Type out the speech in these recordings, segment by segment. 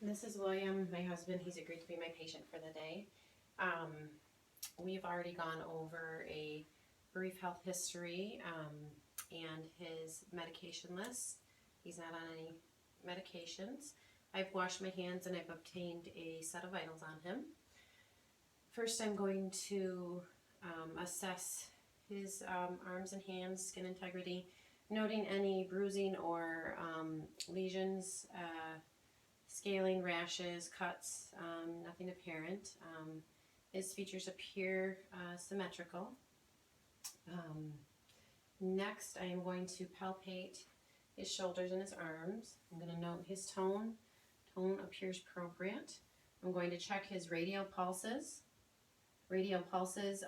This is William, my husband. He's agreed to be my patient for the day. We've already gone over a brief health history and his medication list. He's not on any medications. I've washed my hands and I've obtained a set of vitals on him. First, I'm going to assess his arms and hands, skin integrity, noting any bruising or lesions, scaling, rashes, cuts, nothing apparent. His features appear symmetrical. Next, I am going to palpate his shoulders and his arms. I'm going to note his tone. Tone appears appropriate. I'm going to check his radial pulses. Radial pulses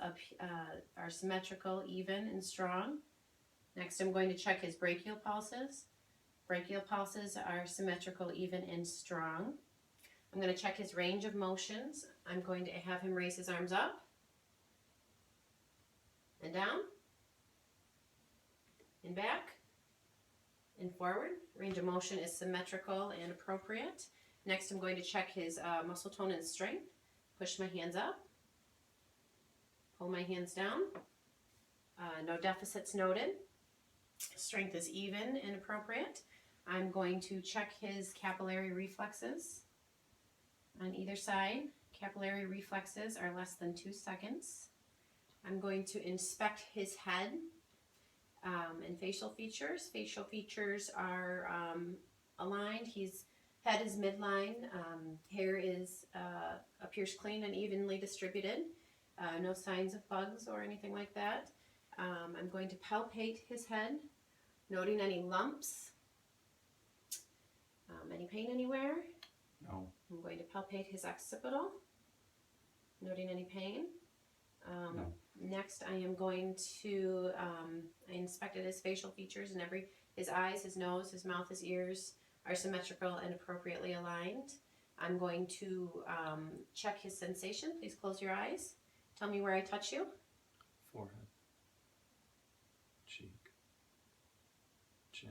are symmetrical, even, and strong. Next, I'm going to check his brachial pulses. Brachial pulses are symmetrical, even, and strong. I'm going to check his range of motions. I'm going to have him raise his arms up and down and back and forward. Range of motion is symmetrical and appropriate. Next, I'm going to check his muscle tone and strength. Push my hands up, pull my hands down. No deficits noted. Strength is even and appropriate. I'm going to check his capillary reflexes on either side. Capillary reflexes are less than 2 seconds. I'm going to inspect his head and facial features. Facial features are aligned. His head is midline. Hair appears clean and evenly distributed. No signs of bugs or anything like that. I'm going to palpate his head, noting any lumps. Any pain anywhere? No. I'm going to palpate his occipital, noting any pain. No. Next, I am going to, I inspected his facial features and his eyes, his nose, his mouth, his ears are symmetrical and appropriately aligned. I'm going to check his sensation. Please close your eyes. Tell me where I touch you. Forehead. Cheek. Chin.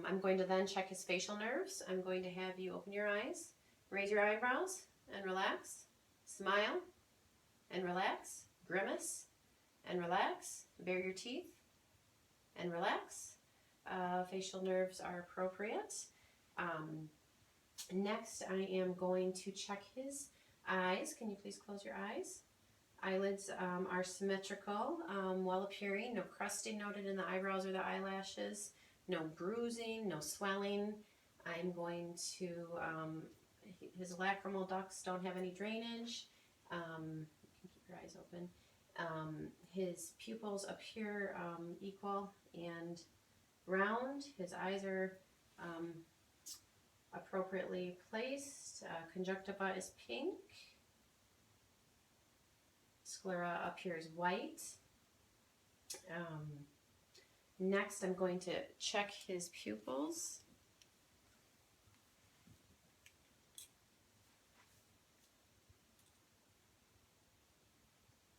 I'm going to then check his facial nerves. I'm going to have you open your eyes, raise your eyebrows and relax, smile and relax, grimace and relax, bare your teeth and relax. Facial nerves are appropriate. Next, I am going to check his eyes. Can you please close your eyes? Eyelids are symmetrical, well appearing, no crusting noted in the eyebrows or the eyelashes. No bruising, no swelling. I'm going to, his lacrimal ducts don't have any drainage. You can keep your eyes open. His pupils appear equal and round. His eyes are appropriately placed. Conjunctiva is pink. Sclera appears white. Next, I'm going to check his pupils.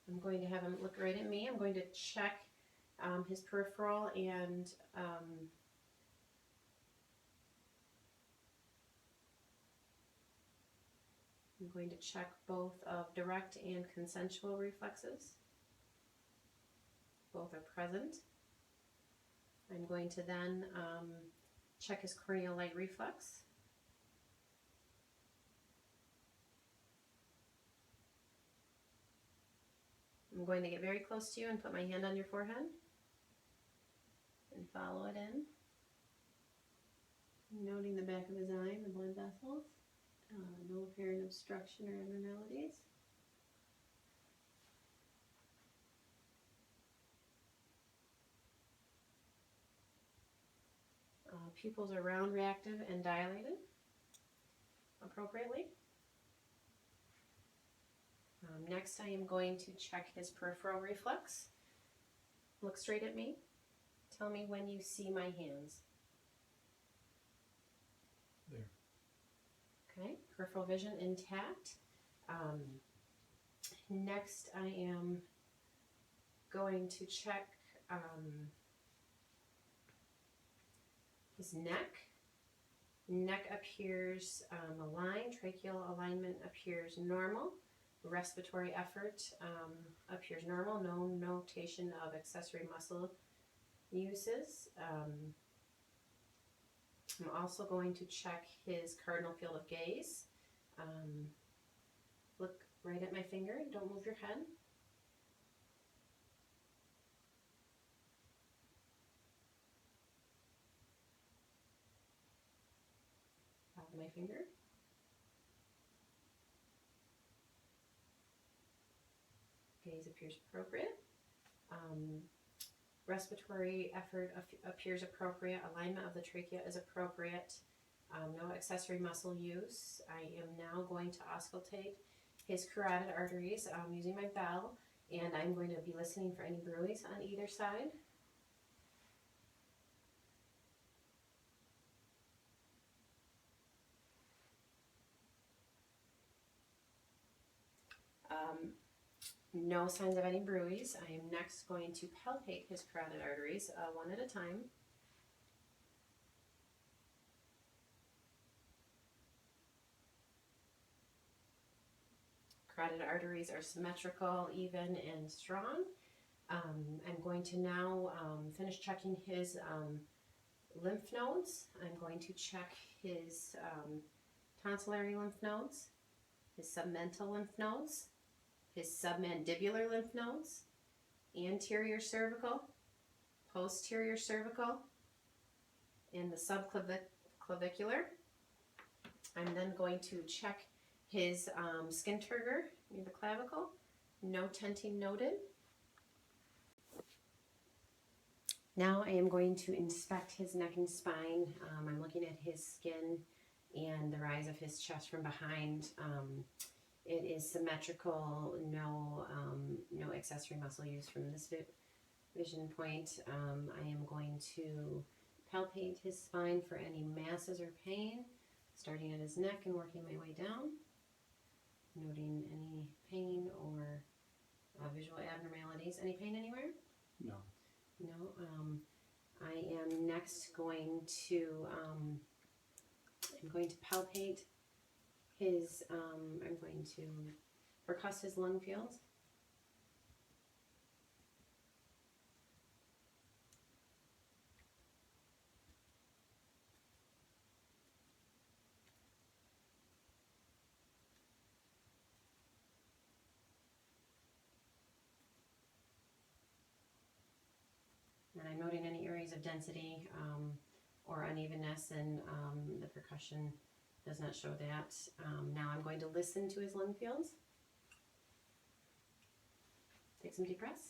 I'm going to have him look right at me. I'm going to check his peripheral and I'm going to check both of direct and consensual reflexes. Both are present. I'm going to then check his corneal light reflex. I'm going to get very close to you and put my hand on your forehead and follow it in. Noting the back of his eye and the blood vessels. No apparent obstruction or abnormalities. Pupils are round, reactive, and dilated appropriately. Next, I am going to check his peripheral reflex. Look straight at me. Tell me when you see my hands. There. Okay, peripheral vision intact. Next, I am going to check his neck. Neck appears aligned, tracheal alignment appears normal, respiratory effort appears normal, no notation of accessory muscle uses. I'm also going to check his cardinal field of gaze. Look right at my finger, don't move your head. My finger. Gaze appears appropriate. Respiratory effort appears appropriate. Alignment of the trachea is appropriate. No accessory muscle use. I am now going to auscultate his carotid arteries using my bell, and I'm going to be listening for any bruits on either side. No signs of any bruise. I am next going to palpate his carotid arteries one at a time. Carotid arteries are symmetrical, even, and strong. I'm going to now finish checking his lymph nodes. I'm going to check his tonsillary lymph nodes, his submental lymph nodes, his submandibular lymph nodes, anterior cervical, posterior cervical, and the subclavicular. I'm then going to check his skin turgor near the clavicle. No tenting noted. Now I am going to inspect his neck and spine. I'm looking at his skin and the rise of his chest from behind. It is symmetrical, no accessory muscle use from this vision point. I am going to palpate his spine for any masses or pain, starting at his neck and working my way down, noting any pain or visual abnormalities. Any pain anywhere? No. No. I am next going to I'm going to palpate his, I'm going to percuss his lung fields. And I'm noting any areas of density or unevenness, and the percussion does not show that. Now I'm going to listen to his lung fields. Take some deep breaths.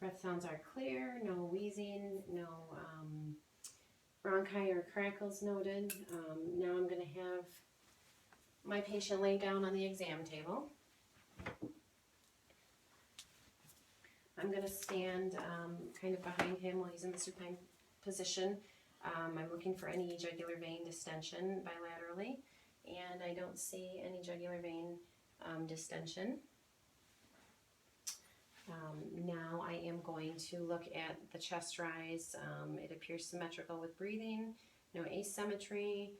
Breath sounds are clear, no wheezing, no bronchi or crackles noted. Now I'm going to have my patient lay down on the exam table. I'm going to stand kind of behind him while he's in the supine position. I'm looking for any jugular vein distension bilaterally, and I don't see any jugular vein distension. Now I am going to look at the chest rise. It appears symmetrical with breathing, no asymmetry,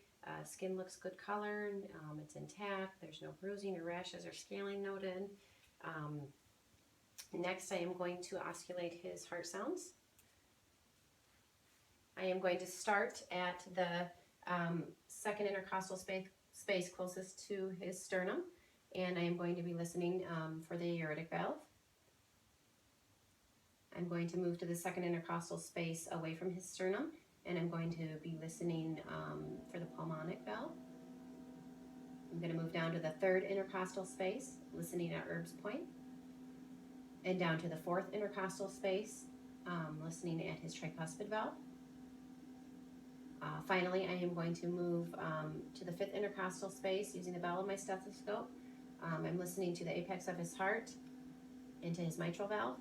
skin looks good color, it's intact, there's no bruising or rashes or scaling noted. Next I am going to osculate his heart sounds. I am going to start at the second intercostal space closest to his sternum, and I am going to be listening for the aortic valve. I'm going to move to the second intercostal space away from his sternum, and I'm going to be listening for the pulmonic valve. I'm going to move down to the third intercostal space, listening at Erb's point. and down to the fourth intercostal space, listening at his tricuspid valve. Finally, I am going to move to the fifth intercostal space using the bell of my stethoscope. I'm listening to the apex of his heart into his mitral valve.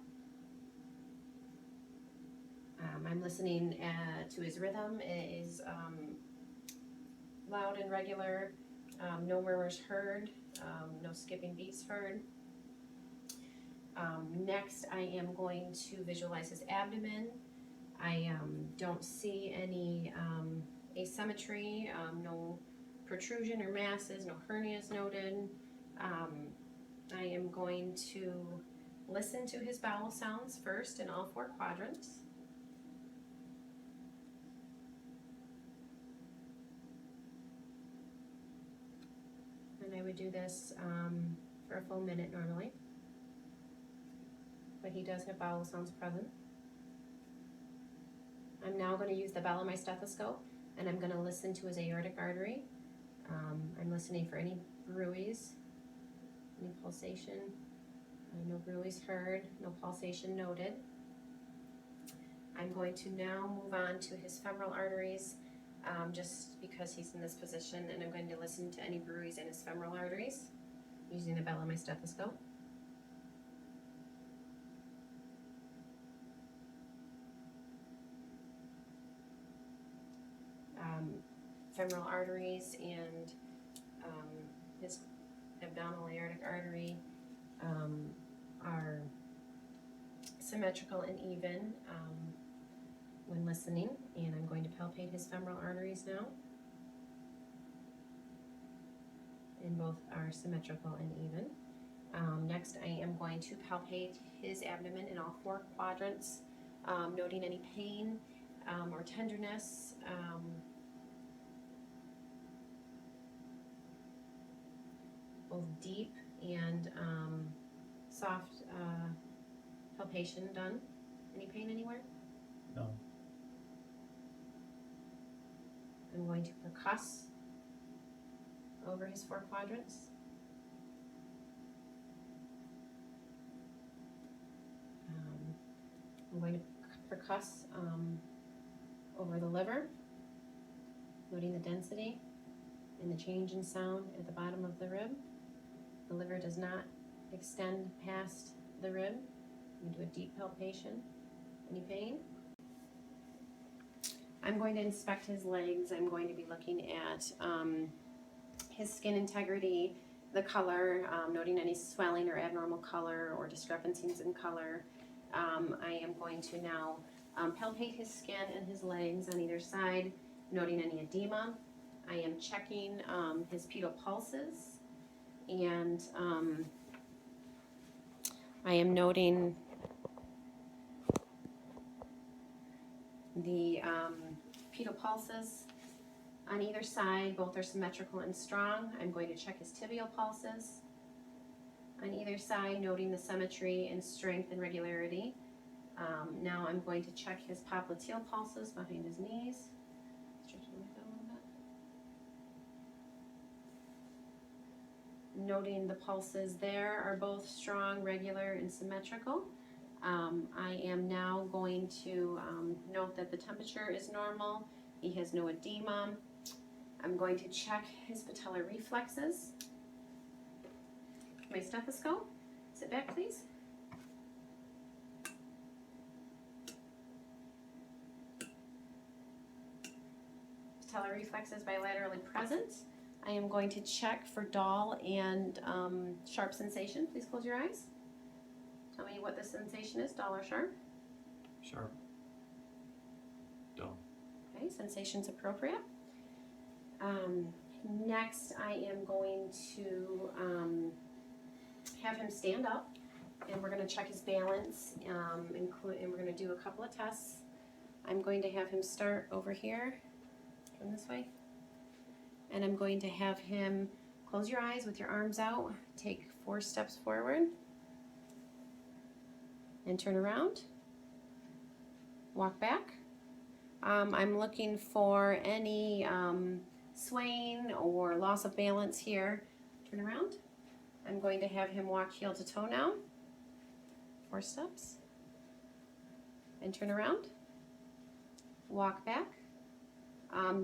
I'm listening to his rhythm. It is loud and regular, no murmurs heard, no skipping beats heard. Next, I am going to visualize his abdomen. I don't see any asymmetry, no protrusion or masses, no hernias noted. I am going to listen to his bowel sounds first in all four quadrants. And I would do this for a full minute normally. But he does have bowel sounds present. I'm now going to use the bell of my stethoscope, and I'm going to listen to his aortic artery. I'm listening for any bruits, any pulsation. No bruits heard, no pulsation noted. I'm going to now move on to his femoral arteries, just because he's in this position, and I'm going to listen to any bruits in his femoral arteries using the bell of my stethoscope. Femoral arteries and his abdominal aortic artery are symmetrical and even when listening, and I'm going to palpate his femoral arteries now, and both are symmetrical and even. Next, I am going to palpate his abdomen in all four quadrants, noting any pain or tenderness. Both deep and soft palpation done. Any pain anywhere? No. I'm going to percuss over his four quadrants. I'm going to percuss over the liver, noting the density and the change in sound at the bottom of the rib. The liver does not extend past the rib. I'm going to do a deep palpation. Any pain? I'm going to inspect his legs. I'm going to be looking at his skin integrity, the color, noting any swelling or abnormal color or discrepancies in color. I am going to now palpate his skin and his legs on either side, noting any edema. I am checking his pedal pulses, and I am noting the pedal pulses on either side. Both are symmetrical and strong. I'm going to check his tibial pulses on either side, noting the symmetry and strength and regularity. Now I'm going to check his popliteal pulses behind his knees. Stretch it like that a little bit. Noting the pulses there are both strong, regular, and symmetrical. I am now going to note that the temperature is normal. He has no edema. I'm going to check his patellar reflexes. My stethoscope. Sit back, please. Patellar reflexes bilaterally present. I am going to check for dull and sharp sensation. Please close your eyes. Tell me what the sensation is, dull or sharp? Sharp. Dull. Okay, sensation's appropriate. Next, I am going to have him stand up, and we're going to check his balance, and we're going to do a couple of tests. I'm going to have him start over here, come this way, and I'm going to have him close your eyes with your arms out, take 4 steps forward, and turn around, walk back. I'm looking for any swaying or loss of balance here. Turn around. I'm going to have him walk heel to toe now 4 steps. And turn around. Walk back.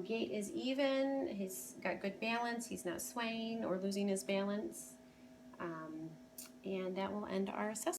Gait is even. He's got good balance. He's not swaying or losing his balance. And that will end our assessment.